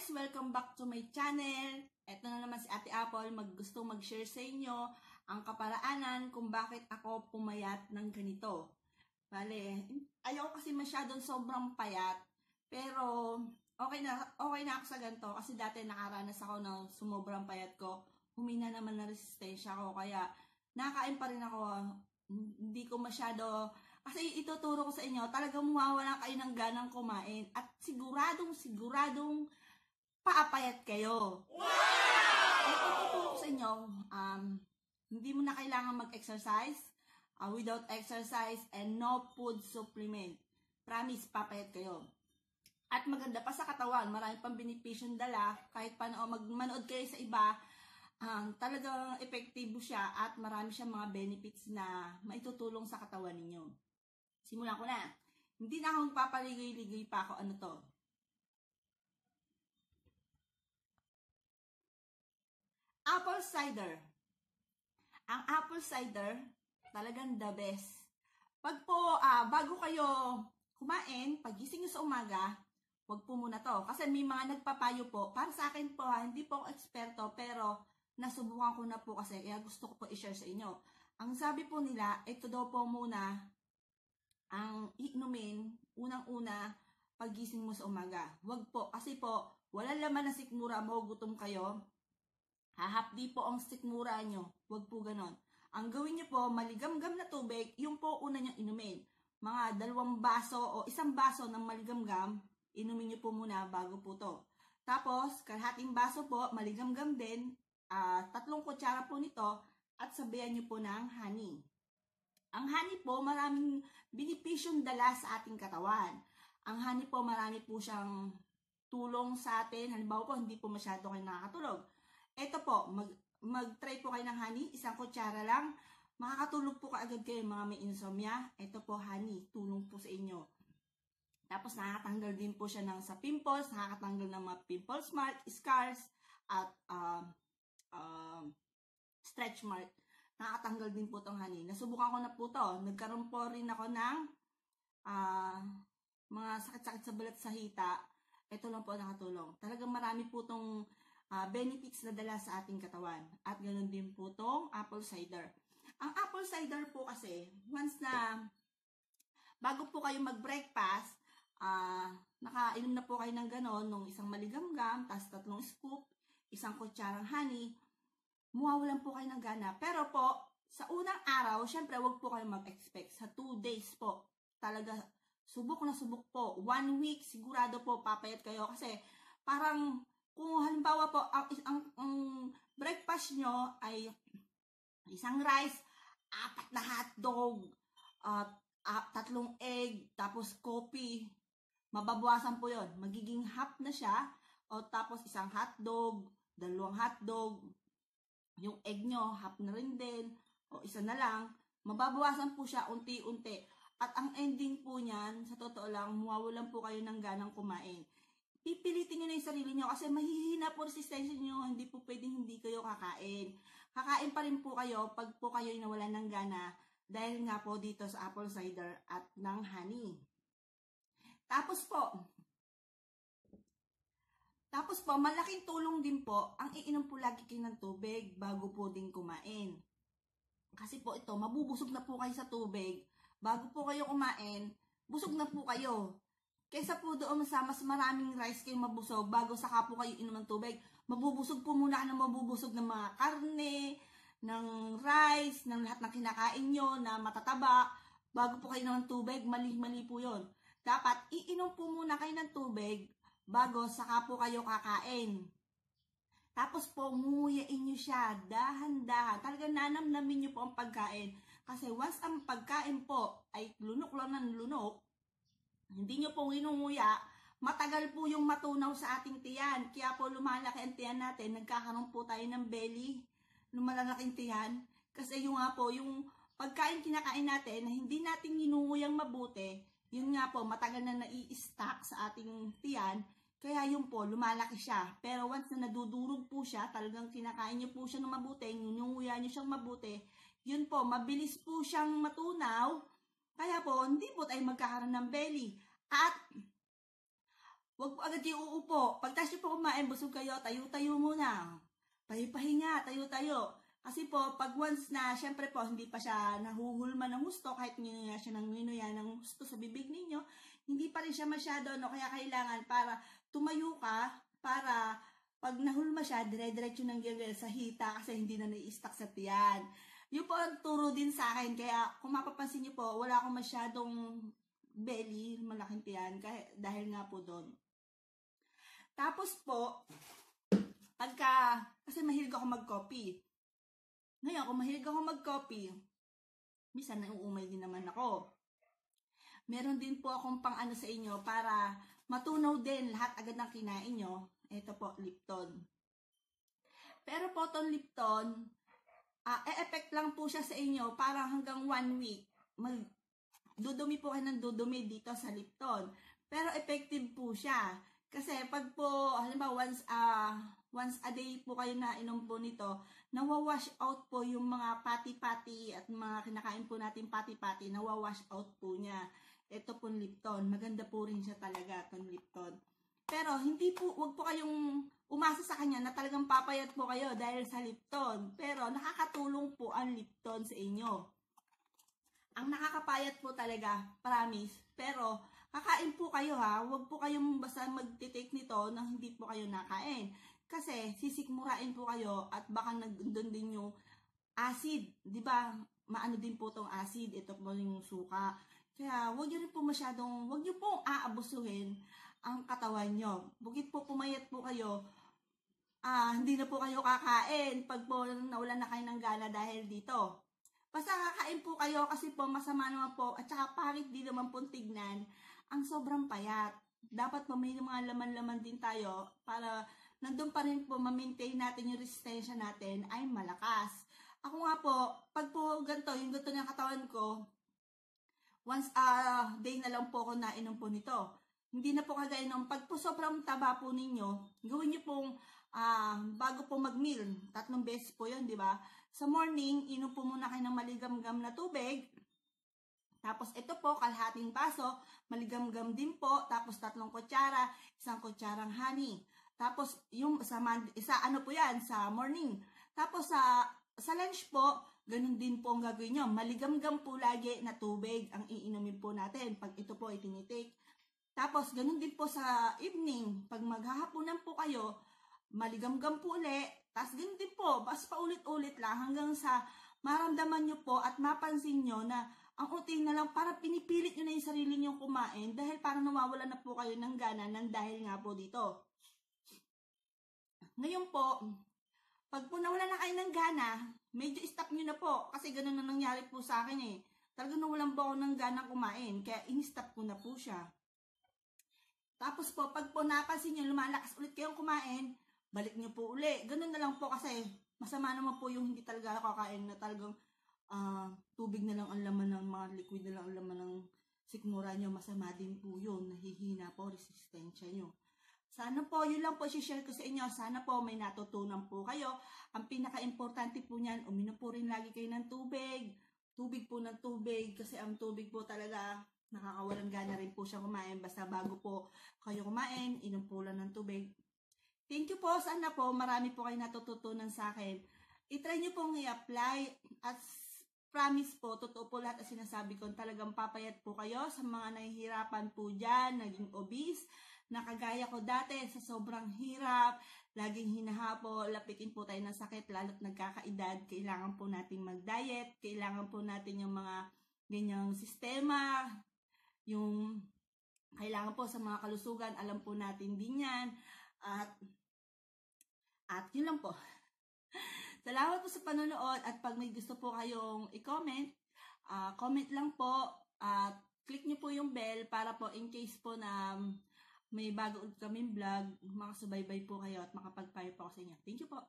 guys! Welcome back to my channel. Ito na naman si Ate Apple, gustong mag-share sa inyo ang kaparaanan kung bakit ako pumayat ng ganito. Bale, ayaw kasi masyadong sobrang payat, pero okay na ako sa ganito kasi dati nakaranas ako ng sumobrang payat ko. Humina naman na resistensya ko, kaya nakain pa rin ako. Hindi ko masyado, kasi ituturo ko sa inyo, talagang mawawala kayo ng ganang kumain at siguradong paapayat kayo. Wow! Ito ituturo ko sa inyo, hindi mo na kailangan mag-exercise, without exercise and no food supplement. Promise, papayat kayo. At maganda pa sa katawan, marami pang benepisyong dala, kahit manood kayo sa iba, talagang epektibo siya at marami siyang mga benefits na maitutulong sa katawan ninyo. Simulan ko na. Hindi na ako magpapaligay-ligay pa ako ano to. Apple cider. Ang apple cider, talagang the best. Pag po, bago kayo kumain, pagising nyo sa umaga, wag po muna to. Kasi may mga nagpapayo po. Para sa akin po, hindi po ako eksperto, pero nasubukan ko na po kasi kaya gusto ko po i-share sa inyo. Ang sabi po nila, ito daw po muna ang iinumin unang-una pagising mo sa umaga. Wag po, kasi po, walang laman na sikmura mo, gutom kayo. Hahapdi po ang sikmura nyo. Wag po ganon. Ang gawin nyo po, maligamgam na tubig, yung po una nyo inumin. Mga 2 baso o 1 baso ng maligamgam, inumin nyo po muna bago po to. Tapos, kalahating baso po, maligamgam din, 3 kutsara po nito at sabayan nyo po ng honey. Ang honey po, maraming benepisyong dala sa ating katawan. Ang honey po, marami po siyang tulong sa atin. Halimbawa po, hindi po masyado kayo nakakatulog. Ito po, mag-try po kayo ng honey, 1 kutsara lang. Makakatulog po kaagad kayo mga may insomnia. Ito po honey, tulong po sa inyo. Tapos nakakatanggal din po siya sa pimples, nakakatanggal ng mga pimples mark, scars, at stretch mark. Nakatanggal din po itong honey. Nasubukan ko na po ito. Nagkaroon po rin ako ng mga sakit-sakit sa balat sa hita. Ito lang po nakatulong. Talagang marami po itong benefits na dala sa ating katawan. At ganoon din po itong apple cider. Ang apple cider po kasi, once na bago po kayo mag-breakfast, nakainom na po kayo ng gano'n, nung 1 maligamgam, tapos 3 scoop, 1 kutsarang honey, mawawalan po kayo ng gana. Pero po, sa unang araw, syempre, wag po kayo mag-expect. Sa 2 days po, talaga, subok na subok po. 1 week, sigurado po, papayat kayo. Kasi, parang, kung halimbawa po, ang breakfast nyo ay 1 rice, 4 na hotdog, 3 egg, tapos coffee, mababawasan po yon. Magiging half na siya, o tapos 1 hotdog, 2 hotdog, yung egg nyo, half na rin din, o 1 na lang, mababawasan po siya unti-unti. At ang ending po niyan, sa totoo lang, mawawalan po kayo ng ganang kumain. Pipilitin nyo na yung sarili nyo kasi mahihina po resistensya nyo, hindi po pwedeng hindi kayo kakain. Kakain pa rin po kayo pag po kayo nawalan ng gana dahil nga po dito sa apple cider at ng honey. Tapos po, malaking tulong din po ang iinom po lagi kayo ng tubig bago po din kumain. Kasi po ito, mabubusog na po kayo sa tubig. Bago po kayo kumain, busog na po kayo. Kaysa po doon sa mas maraming rice kayo mabusog bago saka po kayo inom ng tubig. Mabubusog po muna ka ng mabubusog ng mga karne, ng rice, ng lahat ng kinakain nyo na matataba. Bago po kayo inom ng tubig, mali-mali po yun. Dapat iinom po muna kayo ng tubig bago saka po kayo kakain. Tapos po, nguyain nyo siya, dahan-dahan. Talagang nanamnamin nyo po ang pagkain. Kasi once ang pagkain po ay lunok lang ng lunok, hindi nyo po inunguya, matagal po yung matunaw sa ating tiyan. Kaya po lumalaki ang tiyan natin, nagkakaroon po tayo ng belly, lumalaking tiyan. Kasi yung nga po, yung pagkain kinakain natin na hindi natin inunguyang mabuti, yun nga po, matagal na nai-stack sa ating tiyan, kaya yun po, lumalaki siya. Pero once na nadudurog po siya, talagang kinakain nyo po siya ng mabuti, inunguya nyo siyang mabuti, yun po, mabilis po siyang matunaw, kaya po, hindi po tayo magkakaroon ng belly. At Huwag po agad kayo uupo. Pagtas nyo po kumain, busog kayo, tayo-tayo muna. Pahipahinga, tayo-tayo. Kasi po, pag once na, syempre po, hindi pa siya nahuhulma ng gusto, kahit nginuya siya ng nginuya ng gusto sa bibig ninyo, hindi pa rin siya masyado, no? Kaya kailangan para tumayo ka, para pag nahulma siya, dire-diretso ng gilgil sa hita kasi hindi na nai-stuck sa tiyan. Yun po ang turo din sa akin. Kaya kung mapapansin niyo po, wala akong masyadong belly, malaking tiyan, dahil nga po doon. Tapos po, kasi mahilig ako mag-coffee. Ngayon, kung mahilig ako mag-coffee, minsan nauumay din naman ako. Meron din po akong pang-ano sa inyo para matunaw din lahat agad ng kinain nyo. Ito po, Lipton. Pero po itong Lipton, e-effect lang po siya sa inyo para hanggang 1 week. Dudumi po kayo ng dudumi dito sa Lipton. Pero effective po siya. Kasi pag po, halimbawa once a day po kayo na inom po nito, nawawash out po yung mga pati-pati at mga kinakain po natin pati-pati, nawawash out po niya. Ito po Lipton. Maganda po rin siya talaga, itong Lipton. Pero hindi po, wag po kayong umasa sa kanya na talagang papayat po kayo dahil sa Lipton. Pero nakakatulong po ang Lipton sa inyo. Ang nakakapayat po talaga, promise. Pero kakain po kayo ha, wag po kayong basta magtitake nito nang hindi po kayo nakain. Kasi sisikmurain po kayo at baka nandun din yung acid. Di ba? Maano din po tong acid. Ito po yung suka. Kaya wag nyo rin po masyadong, wag nyo pong aabusuhin ang katawan nyo. Bukit po pumayat po kayo, hindi na po kayo kakain pag po nawalan na kayo ng gana dahil dito. Basta kakain po kayo kasi po masama naman po at saka pangit din naman po tignan ang sobrang payat. Dapat po may mga laman-laman din tayo para nandun pa rin po ma-maintain natin yung resistensya natin ay malakas. Ako nga po, pag po ganito, yung ganito ng katawan ko, once a day na lang po ako nainom po nito. Hindi na po kagaya nung pag po sobrang taba po ninyo, gawin nyo pong bago po mag-meal, 3 beses po yun, di ba? Sa morning, inom po muna kayo ng maligam-gam na tubig. Tapos ito po, kalahating baso, maligam-gam din po. Tapos 3 kutsara, 1 kutsarang honey. Tapos yung isa ano po yan, sa morning. Tapos sa lunch po, ganun din po ang gagawin nyo. Maligam-gam po lagi na tubig ang iinumin po natin pag ito po itinitake. Tapos ganun din po sa evening, pag maghahaponan po kayo, maligam-gam po ulit. Tapos ganun din po, basta paulit-ulit lang hanggang sa maramdaman nyo po at mapansin nyo na ang unti na lang, para pinipilit nyo na yung sarili nyo kumain dahil parang nawawala na po kayo ng gana ng dahil nga po dito. Ngayon po, pag po nawala na kayo ng gana, medyo stop nyo na po kasi ganun na nangyari po sa akin eh. Talagang nawalan po ako ng gana kumain kaya in-stop ko na po siya. Tapos po, pag po napansin nyo, lumalakas ulit kayong kumain, balik nyo po uli. Ganun na lang po kasi masama naman po yung hindi talaga nakakain na talagang tubig na lang ang laman ng mga liquid na lang ang laman ng sikmura nyo. Masama din po yun. Nahihina po resistensya nyo. Sana po, yun lang po share ko sa inyo. Sana po may natutunan po kayo. Ang pinaka-importante po niyan, uminom po rin lagi kayo ng tubig. Tubig po ng tubig kasi ang tubig po talaga nakakawalan gana rin po siya kumain. Basta bago po kayo kumain, inom po lang ng tubig. Thank you po. Sana po marami po kayo natututunan sa akin. I-try nyo pong i-apply at promise po, totoo po lahat ang sinasabi ko. Talagang papayat po kayo sa mga nahihirapan po dyan, naging obese, nakagaya ko dati sa sobrang hirap, laging hinahapo, lapitin po tayo ng sakit, lalo't nagkakaedad, kailangan po natin mag-diet, kailangan po natin yung mga ganyang sistema, yung kailangan po sa mga kalusugan, alam po natin din yan, at yun lang po. Salamat po sa panonood at pag may gusto po kayong i-comment, comment lang po at click nyo po yung bell para po in case po na may bago kaming vlog, makasubaybay po kayo at makapag-payo po ako sa inyo. Thank you po.